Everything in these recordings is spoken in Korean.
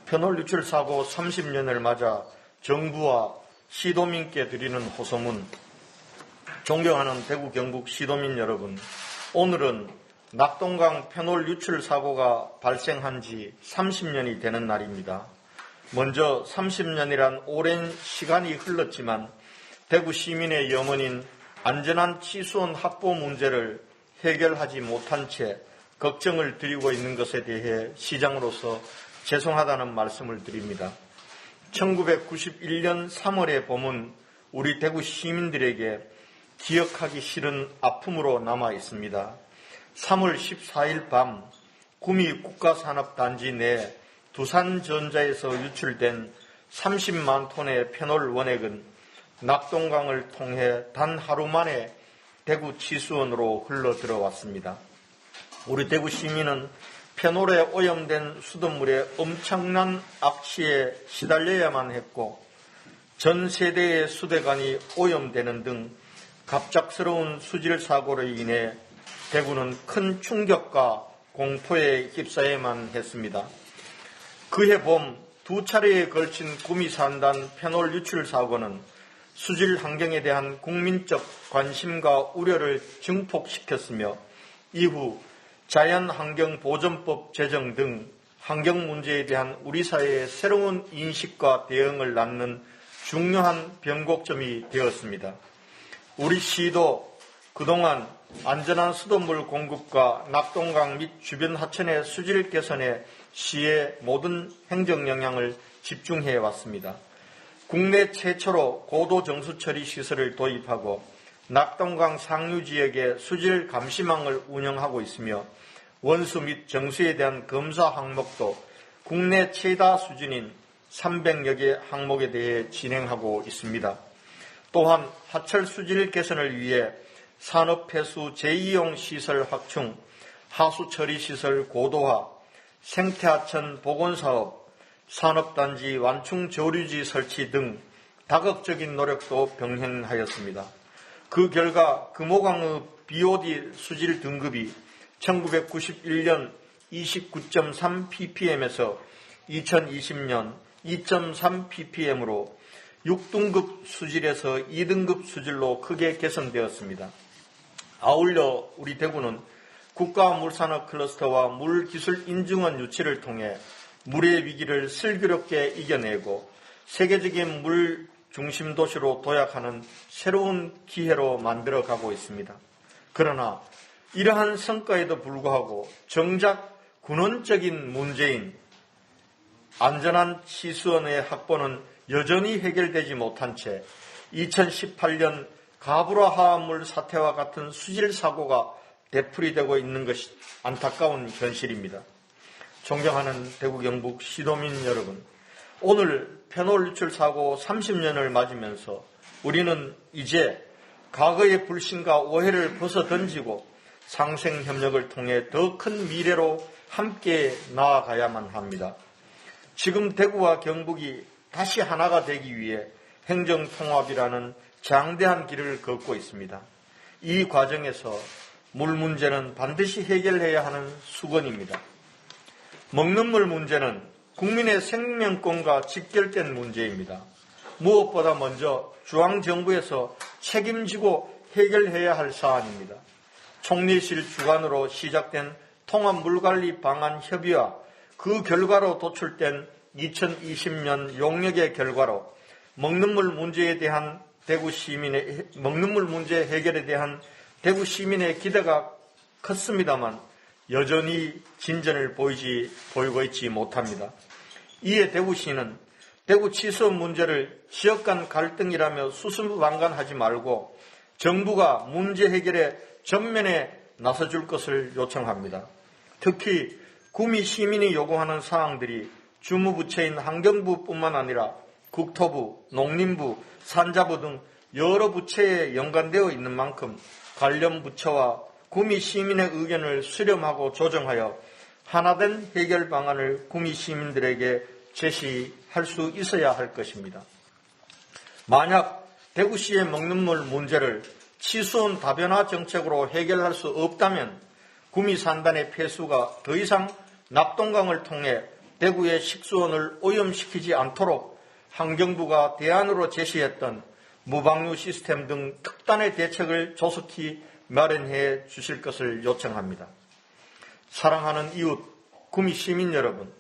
페놀 유출 사고 30년을 맞아 정부와 시도민께 드리는 호소문. 존경하는 대구 경북 시도민 여러분, 오늘은 낙동강 페놀 유출 사고가 발생한 지 30년이 되는 날입니다. 먼저 30년이란 오랜 시간이 흘렀지만 대구 시민의 염원인 안전한 치수원 확보 문제를 해결하지 못한 채 걱정을 드리고 있는 것에 대해 시장으로서 죄송하다는 말씀을 드립니다. 1991년 3월의 봄은 우리 대구 시민들에게 기억하기 싫은 아픔으로 남아 있습니다. 3월 14일 밤 구미 국가산업단지 내 두산전자에서 유출된 30만 톤의 페놀 원액은 낙동강을 통해 단 하루 만에 대구 치수원으로 흘러 들어왔습니다. 우리 대구 시민은 페놀에 오염된 수돗물에 엄청난 악취에 시달려야만 했고 전 세대의 수도관이 오염되는 등 갑작스러운 수질 사고로 인해 대구는 큰 충격과 공포에 휩싸여야만 했습니다. 그해 봄 두 차례에 걸친 구미 산단 페놀 유출 사고는 수질 환경에 대한 국민적 관심과 우려를 증폭시켰으며 이후 자연환경보전법 제정 등 환경 문제에 대한 우리 사회의 새로운 인식과 대응을 낳는 중요한 변곡점이 되었습니다. 우리 시도 그동안 안전한 수돗물 공급과 낙동강 및 주변 하천의 수질 개선에 시의 모든 행정 역량을 집중해 왔습니다. 국내 최초로 고도 정수 처리 시설을 도입하고 낙동강 상류 지역에 수질 감시망을 운영하고 있으며 원수 및 정수에 대한 검사 항목도 국내 최다 수준인 300여 개 항목에 대해 진행하고 있습니다. 또한 하철 수질 개선을 위해 산업폐수 재이용 시설 확충, 하수 처리 시설 고도화, 생태하천 복원사업, 산업단지 완충 조류지 설치 등 다각적인 노력도 병행하였습니다. 그 결과 금호강의 BOD 수질 등급이 1991년 29.3 ppm에서 2020년 2.3 ppm으로 6등급 수질에서 2등급 수질로 크게 개선되었습니다. 아울러 우리 대구는 국가물산업 클러스터와 물기술 인증원 유치를 통해 물의 위기를 슬기롭게 이겨내고 세계적인 물 중심 도시로 도약하는 새로운 기회로 만들어가고 있습니다. 그러나 이러한 성과에도 불구하고 정작 근원적인 문제인 안전한 치수원의 확보는 여전히 해결되지 못한 채 2018년 가브라 화합물 사태와 같은 수질 사고가 되풀이되고 있는 것이 안타까운 현실입니다. 존경하는 대구 경북 시도민 여러분, 오늘 페놀 유출 사고 30년을 맞으면서 우리는 이제 과거의 불신과 오해를 벗어던지고 상생협력을 통해 더 큰 미래로 함께 나아가야만 합니다. 지금 대구와 경북이 다시 하나가 되기 위해 행정통합이라는 장대한 길을 걷고 있습니다. 이 과정에서 물 문제는 반드시 해결해야 하는 수건입니다. 먹는 물 문제는 국민의 생명권과 직결된 문제입니다. 무엇보다 먼저 중앙정부에서 책임지고 해결해야 할 사안입니다. 총리실 주관으로 시작된 통합물관리 방안 협의와 그 결과로 도출된 2020년 용역의 결과로 먹는 물 문제 해결에 대한 대구 시민의 기대가 컸습니다만 여전히 진전을 보이고 있지 못합니다. 이에 대구시는 대구 치수원 문제를 지역 간 갈등이라며 수수방관하지 말고 정부가 문제 해결에 전면에 나서줄 것을 요청합니다. 특히 구미 시민이 요구하는 사항들이 주무부처인 환경부뿐만 아니라 국토부, 농림부, 산자부 등 여러 부처에 연관되어 있는 만큼 관련 부처와 구미 시민의 의견을 수렴하고 조정하여 하나된 해결 방안을 구미 시민들에게 제시할 수 있어야 할 것입니다. 만약 대구시의 먹는 물 문제를 치수원 다변화 정책으로 해결할 수 없다면 구미 산단의 폐수가 더 이상 낙동강을 통해 대구의 식수원을 오염시키지 않도록 환경부가 대안으로 제시했던 무방류 시스템 등 특단의 대책을 조속히 마련해 주실 것을 요청합니다. 사랑하는 이웃, 구미 시민 여러분,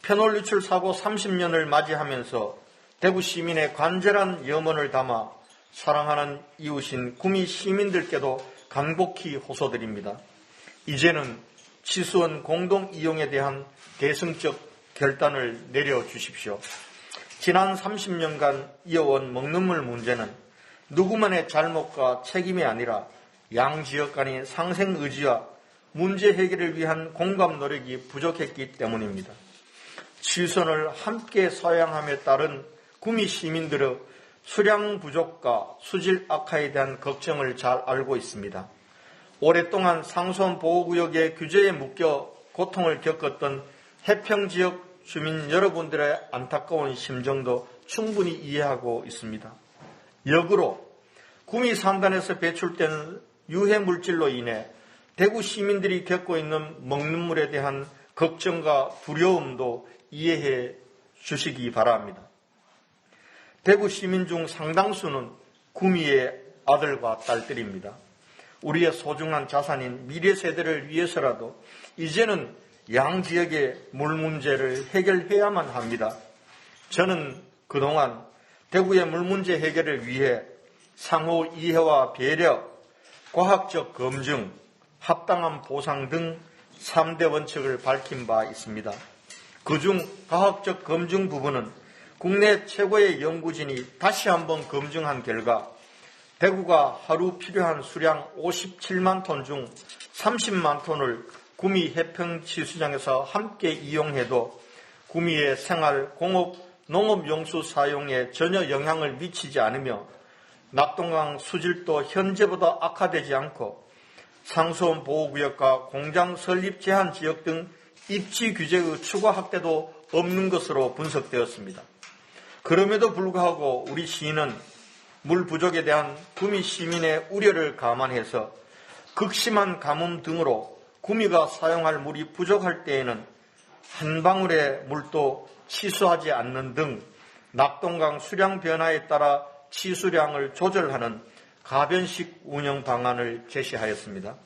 페놀 유출 사고 30년을 맞이하면서 대구 시민의 간절한 염원을 담아 사랑하는 이웃인 구미 시민들께도 간곡히 호소드립니다. 이제는 치수원 공동 이용에 대한 대승적 결단을 내려주십시오. 지난 30년간 이어온 먹는물 문제는 누구만의 잘못과 책임이 아니라 양 지역 간의 상생 의지와 문제 해결을 위한 공감 노력이 부족했기 때문입니다. 치수원을 함께 사양함에 따른 구미 시민들의 수량 부족과 수질 악화에 대한 걱정을 잘 알고 있습니다. 오랫동안 상수원 보호구역의 규제에 묶여 고통을 겪었던 해평지역 주민 여러분들의 안타까운 심정도 충분히 이해하고 있습니다. 역으로 구미 산단에서 배출된 유해물질로 인해 대구 시민들이 겪고 있는 먹는 물에 대한 걱정과 두려움도 이해해 주시기 바랍니다. 대구 시민 중 상당수는 구미의 아들과 딸들입니다. 우리의 소중한 자산인 미래 세대를 위해서라도 이제는 양 지역의 물 문제를 해결해야만 합니다. 저는 그동안 대구의 물 문제 해결을 위해 상호 이해와 배려, 과학적 검증, 합당한 보상 등 3대 원칙을 밝힌 바 있습니다. 그중 과학적 검증 부분은 국내 최고의 연구진이 다시 한번 검증한 결과 대구가 하루 필요한 수량 57만 톤 중 30만 톤을 구미 해평치수장에서 함께 이용해도 구미의 생활, 공업, 농업 용수 사용에 전혀 영향을 미치지 않으며 낙동강 수질도 현재보다 악화되지 않고 상수원 보호구역과 공장 설립 제한 지역 등 입지 규제의 추가 확대도 없는 것으로 분석되었습니다. 그럼에도 불구하고 우리 시는 물 부족에 대한 구미 시민의 우려를 감안해서 극심한 가뭄 등으로 구미가 사용할 물이 부족할 때에는 한 방울의 물도 치수하지 않는 등 낙동강 수량 변화에 따라 치수량을 조절하는 가변식 운영 방안을 제시하였습니다.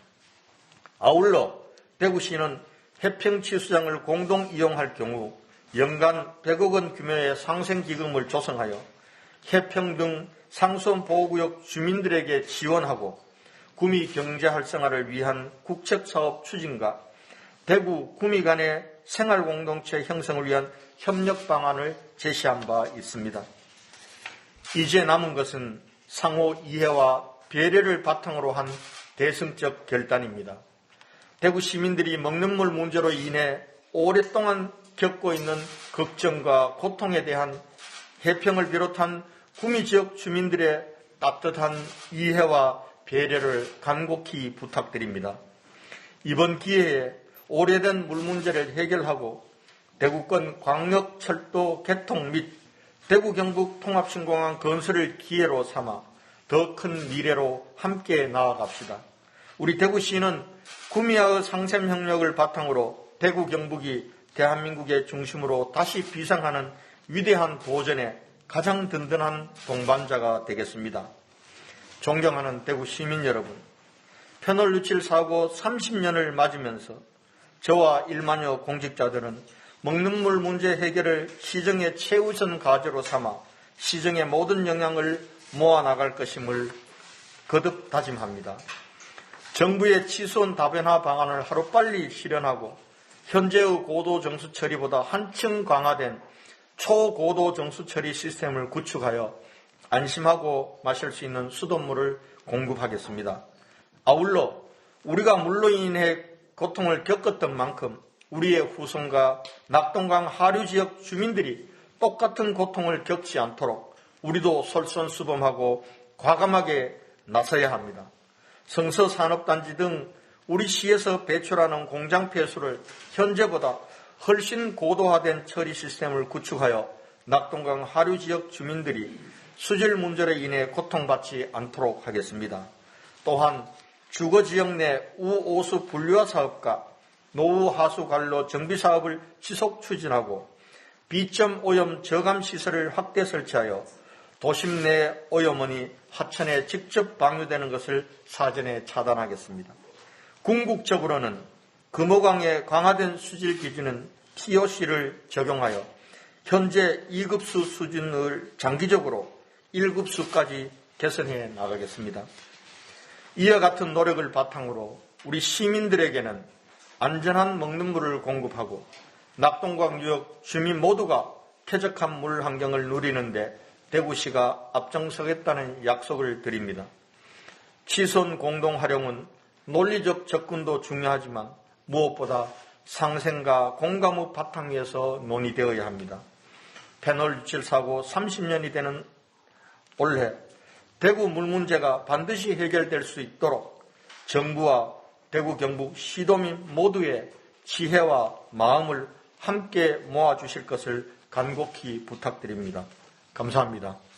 아울러 대구시는 해평치수장을 공동 이용할 경우 연간 100억 원 규모의 상생기금을 조성하여 해평 등 상수원 보호구역 주민들에게 지원하고 구미 경제 활성화를 위한 국책사업 추진과 대구 구미 간의 생활공동체 형성을 위한 협력 방안을 제시한 바 있습니다. 이제 남은 것은 상호 이해와 배려를 바탕으로 한 대승적 결단입니다. 대구 시민들이 먹는 물 문제로 인해 오랫동안 겪고 있는 걱정과 고통에 대한 해평을 비롯한 구미 지역 주민들의 따뜻한 이해와 배려를 간곡히 부탁드립니다. 이번 기회에 오래된 물 문제를 해결하고 대구권 광역철도 개통 및 대구 경북 통합신공항 건설을 기회로 삼아 더 큰 미래로 함께 나아갑시다. 우리 대구시는 구미와의 상생협력을 바탕으로 대구 경북이 대한민국의 중심으로 다시 비상하는 위대한 도전에 가장 든든한 동반자가 되겠습니다. 존경하는 대구 시민 여러분, 페놀 유칠 사고 30년을 맞으면서 저와 1만여 공직자들은 먹는 물 문제 해결을 시정의 최우선 과제로 삼아 시정의 모든 역량을 모아나갈 것임을 거듭 다짐합니다. 정부의 치수원 다변화 방안을 하루빨리 실현하고 현재의 고도 정수 처리보다 한층 강화된 초고도 정수 처리 시스템을 구축하여 안심하고 마실 수 있는 수돗물을 공급하겠습니다. 아울러 우리가 물로 인해 고통을 겪었던 만큼 우리의 후손과 낙동강 하류 지역 주민들이 똑같은 고통을 겪지 않도록 우리도 솔선수범하고 과감하게 나서야 합니다. 성서산업단지 등 우리 시에서 배출하는 공장 폐수를 현재보다 훨씬 고도화된 처리 시스템을 구축하여 낙동강 하류 지역 주민들이 수질 문제로 인해 고통받지 않도록 하겠습니다. 또한 주거지역 내 우오수 분류화 사업과 노후 하수 관로 정비 사업을 지속 추진하고 비점 오염 저감 시설을 확대 설치하여 도심 내 오염원이 하천에 직접 방류되는 것을 사전에 차단하겠습니다. 궁극적으로는 금호강의 강화된 수질 기준은 TOC를 적용하여 현재 2급수 수준을 장기적으로 1급수까지 개선해 나가겠습니다. 이와 같은 노력을 바탕으로 우리 시민들에게는 안전한 먹는 물을 공급하고 낙동강 유역 주민 모두가 쾌적한 물 환경을 누리는데 대구시가 앞장서겠다는 약속을 드립니다. 치손 공동 활용은 논리적 접근도 중요하지만 무엇보다 상생과 공감의 바탕 위에서 논의되어야 합니다. 페놀 유칠 사고 30년이 되는 올해 대구 물 문제가 반드시 해결될 수 있도록 정부와 대구 경북 시도민 모두의 지혜와 마음을 함께 모아주실 것을 간곡히 부탁드립니다. 감사합니다.